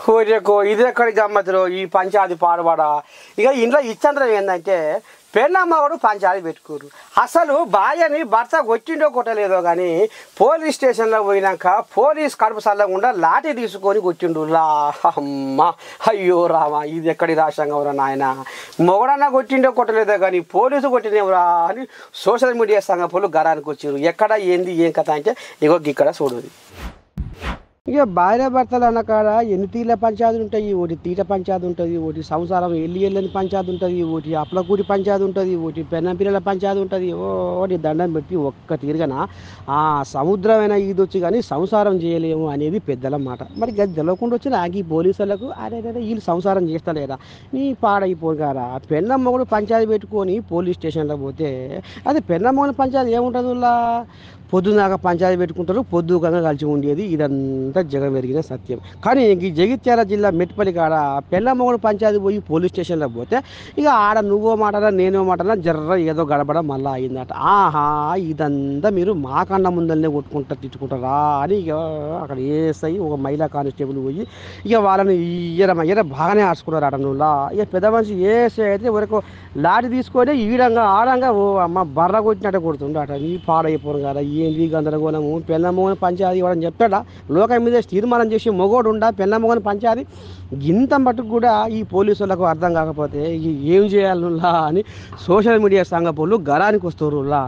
కోరికో ఇది ఎక్కడి గమ్మతులు ఈ పంచాయతీ పాడబడా ఇక ఇంట్లో ఇచ్చంతరం ఏంటంటే పెళ్ళమ్మవాడు పంచాయతీ పెట్టుకోరు. అసలు భార్యని భర్త కొట్టిండో కొట్టలేదో కానీ పోలీస్ స్టేషన్లో పోయినాక పోలీస్ కడుపు చల్లకుండా లాఠీ తీసుకొని కొట్టిండు. అమ్మ అయ్యో రామా ఇది ఎక్కడి రాష్ట్రంగా ఎవరా నాయన, మొగడన్నా కొట్టిండో కొట్టలేదో కానీ పోలీసు కొట్టినవరా అని సోషల్ మీడియా సంఘపులు గరానికి వచ్చారు. ఎక్కడ ఏంది ఏం కథ అంటే ఇగో ఇక్కడ చూడదు. ఇక భార్య భర్తలు అన్న కాడ ఎన్ని తీర్ల పంచాయతీలు ఉంటాయి. ఒకటి తీట పంచాయతీ ఉంటుంది, ఒకటి సంసారం వెళ్ళని పంచాయతీ ఉంటుంది, ఒకటి అప్లకూడి పంచాయతీ ఉంటుంది, ఒకటి పెన్నం పిల్లల పంచాయతీ ఉంటుంది. ఒకటి దండం పెట్టి ఒక్క తీరుగాన ఆ సముద్రమైన ఈది వచ్చి కానీ సంసారం చేయలేము అనేది పెద్దల మాట. మరి అది తెలవకుండా వచ్చి నాకు ఈ పోలీసులకు అరే వీళ్ళు సంసారం చేస్తలేరా నీ పాడైపోగారా. పెన్నం మొగుడు పంచాయతీ పెట్టుకొని పోలీస్ స్టేషన్లో పోతే అది పెన్నం మొగుడు పంచాయతీ ఏముంటుంది. పొద్దున్నాక పంచాయతీ పెట్టుకుంటారు, పొద్దుకంగా కలిసి ఉండేది. ఇదంతా జగం పెరిగిన సత్యం. కానీ ఈ జగిత్యాల జిల్లా మెట్పల్లి కాడ పెళ్ళమ్మగూడు పంచాయతీ పోయి పోలీస్ స్టేషన్లో పోతే ఇక ఆడ నువ్వో మాటలా నేనో మాటలా జర్ర ఏదో గడబడ మళ్ళీ అయిందట. ఆహా ఇదంతా మీరు మాకన్నా ముందరనే కొట్టుకుంటారు తిట్టుకుంటారా అని ఇక అక్కడ ఏసై ఒక మహిళా కానిస్టేబుల్ పోయి ఇక వాళ్ళని ఇయ్యర బాగానే ఆడుచుకున్నారు అట. నువ్వులా ఇక పెద్ద మనిషి ఏసై అయితే వరకు లాఠీ తీసుకొని ఈడంగా ఆడంగా ఓ అమ్మ బర్ర కొట్టినట్టే కొడుతుండే అట. నీ పాడైపోరు కదా ఏంది గందరగోళము. పెళ్ళమ్మని పంచాయతీ ఇవ్వడం చెప్పాడా లోకం మీద తీర్మానం చేసి మొగోడు ఉండా పెళ్ళమ్మని పంచాయతీ ఇంత మటుకు కూడా ఈ పోలీసులకు అర్థం కాకపోతే ఏం చేయాలనులా అని సోషల్ మీడియా సంఘపోళ్ళు గరానికి వస్తురులా.